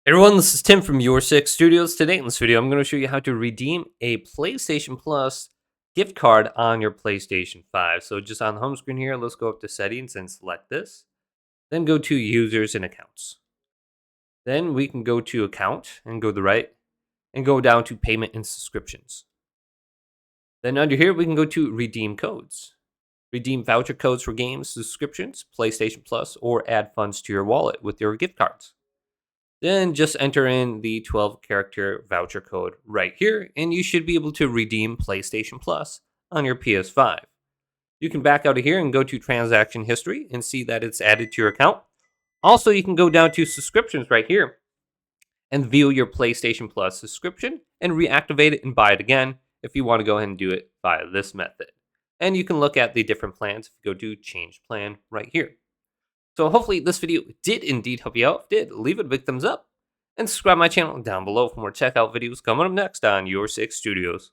Hey everyone, this is Tim from Your Six Studios. Today in this video, I'm going to show you how to redeem a PlayStation Plus gift card on your PlayStation 5. So just on the home screen here, let's go up to settings and select this. Then go to users and accounts. Then we can go to account and go to the right and go down to payment and subscriptions. Then under here, we can go to redeem codes. Redeem voucher codes for games, subscriptions, PlayStation Plus, or add funds to your wallet with your gift cards. Then just enter in the 12-character voucher code right here, and you should be able to redeem PlayStation Plus on your PS5. You can back out of here and go to transaction history and see that it's added to your account. Also, you can go down to subscriptions right here and view your PlayStation Plus subscription and reactivate it and buy it again if you want to go ahead and do it via this method. And you can look at the different plans if you go to change plan right here. So hopefully this video did indeed help you out. If it did, leave it a big thumbs up and subscribe to my channel down below for more checkout videos coming up next on Your Six Studios.